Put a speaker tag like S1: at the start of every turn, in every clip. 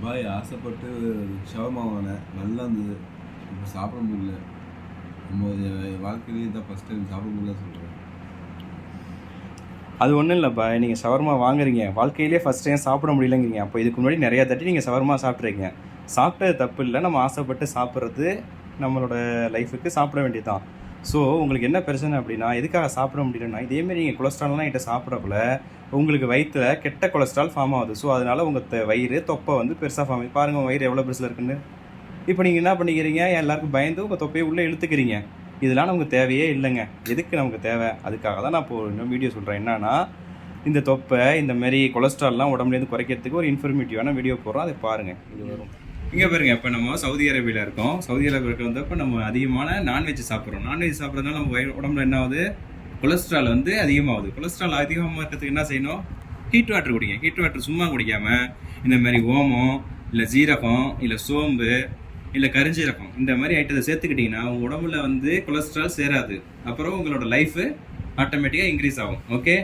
S1: பாய் ஆசைப்பட்டு ஷவர்மா வாங்கினேன், நல்லா இருந்தது. இப்போ சாப்பிட முடியல. நம்ம வாழ்க்கையிலேயே தான் ஃபஸ்ட் டைம் சாப்பிட முடியல சொல்கிறேன்.
S2: அது ஒன்றும் இல்லைப்பா, நீங்கள் ஷவர்மா வாங்குறீங்க, வாழ்க்கையிலே ஃபஸ்ட் டைம் சாப்பிட முடியலங்கிறீங்க. அப்போ இதுக்கு முன்னாடி நிறையா தட்டி நீங்கள் ஷவர்மா சாப்பிட்றீங்க. சாப்பிட்டது தப்பு இல்லை, நம்ம ஆசைப்பட்டு சாப்பிட்றது நம்மளோட லைஃபுக்கு சாப்பிட வேண்டியதுதான். ஸோ உங்களுக்கு என்ன பிரச்சனை அப்படின்னா, எதுக்காக சாப்பிட முடியலன்னா, இதேமாரி நீங்கள் கொலஸ்ட்ரால்லாம் கிட்ட சாப்பிட்றக்குள்ள உங்களுக்கு வயிற்றில் கெட்ட கொலஸ்ட்ரால் ஃபார்ம் ஆகுது. ஸோ அதனால் உங்கள் வயிறு தொப்பை வந்து பெருசாக ஃபார்ம் ஆகுது. பாருங்கள் உங்கள் வயிறு எவ்வளோ பெருசில் இருக்குன்னு. இப்போ நீங்கள் என்ன பண்ணிக்கிறீங்க, எல்லாருக்கும் பயந்து உங்கள் தொப்பையை உள்ளே இழுத்துக்கிறீங்க. இதெல்லாம் நமக்கு தேவையே இல்லைங்க. எதுக்கு நமக்கு தேவை? அதுக்காக தான் நான் இப்போ இன்னும் வீடியோ சொல்கிறேன். என்னன்னா, இந்த தொப்பை இந்த மாதிரி கொலஸ்ட்ரால்லாம் உடம்புலேருந்து குறைக்கிறதுக்கு ஒரு இன்ஃபர்மேட்டிவான வீடியோ போடுறோம், அதை பாருங்கள். இது வரும். இங்கே பாருங்க, இப்போ நம்ம சவுதி அரேபியாவில் இருக்கோம். சவுதி அரேபியாவுக்கு வந்தப்போ நம்ம அதிகமான நான்வெஜ் சாப்பிட்றோம். நான்வெஜ் சாப்பிட்றதுனால நம்ம உடம்புல என்ன ஆகுது, கொலஸ்ட்ரால் வந்து அதிகமாகுது. கொலஸ்ட்ரால் அதிகமாக இருக்கிறதுக்கு என்ன செய்யணும், ஹீட் வாட்டர் குடிங்க. ஹீட் வாட்டர் சும்மா குடிக்காமல் இந்த மாதிரி ஓமம் இல்லை ஜீரகம் இல்லை சோம்பு இல்லை கரிஞ்சீரகம் இந்த மாதிரி ஐட்டத்தை சேர்த்துக்கிட்டிங்கன்னா உங்கள் உடம்புல வந்து கொலஸ்ட்ரால் சேராது. அப்புறம் உங்களோட லைஃபு ஆட்டோமேட்டிக்காக இன்க்ரீஸ் ஆகும். ஓகே,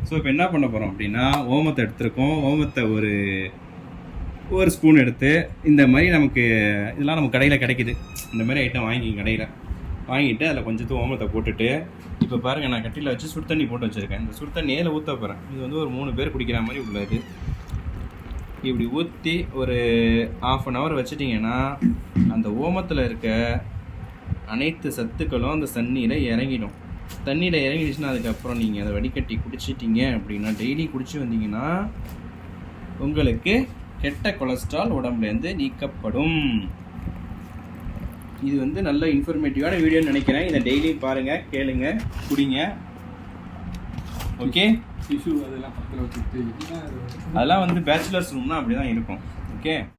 S2: ஸோ இப்போ என்ன பண்ண போகிறோம் அப்படின்னா, ஓமத்தை எடுத்துருக்கோம். ஓமத்தை ஒரு ஸ்பூன் எடுத்து இந்த மாதிரி இதெல்லாம் நம்ம கடையில் கிடைக்குது. இந்த மாதிரி ஐட்டம் வாங்கிங்க கடையில். வாங்கிட்டு அதில் கொஞ்சத்து ஓமத்தை போட்டுட்டு, இப்போ பாருங்கள் நான் கட்டியில் வச்சு சுடு தண்ணி போட்டு வச்சுருக்கேன். இந்த சுடு தண்ணி ஏல ஊற்ற போகிறேன். இது வந்து ஒரு 3 பேர் குடிக்கிற மாதிரி உள்ளது. இப்படி ஊற்றி ஒரு 1/2 hour வச்சிட்டிங்கன்னா அந்த ஓமத்தில் இருக்க அனைத்து சத்துக்களும் அந்த தண்ணியில் இறங்கிடும். தண்ணியில் இறங்கிடுச்சுன்னா அதுக்கப்புறம் நீங்கள் அதை வடிகட்டி குடிச்சிட்டிங்க அப்படின்னா, டெய்லி குடிச்சு வந்தீங்கன்னா உங்களுக்கு கெட்ட கொலஸ்ட்ரால் உடம்புலேருந்து நீக்கப்படும். இது வந்து நல்ல இன்ஃபர்மேட்டிவான வீடியோன்னு நினைக்கிறேன். இதை டெய்லியும் பாருங்கள், கேளுங்க, குடிங்க. ஓகே,
S3: டிஷ்யூ அதெல்லாம் பக்கத்தில் வச்சுட்டு
S2: அதெல்லாம் வந்து பேச்சுலர்ஸ் ரூம்னா அப்படி தான் இருக்கும். ஓகே.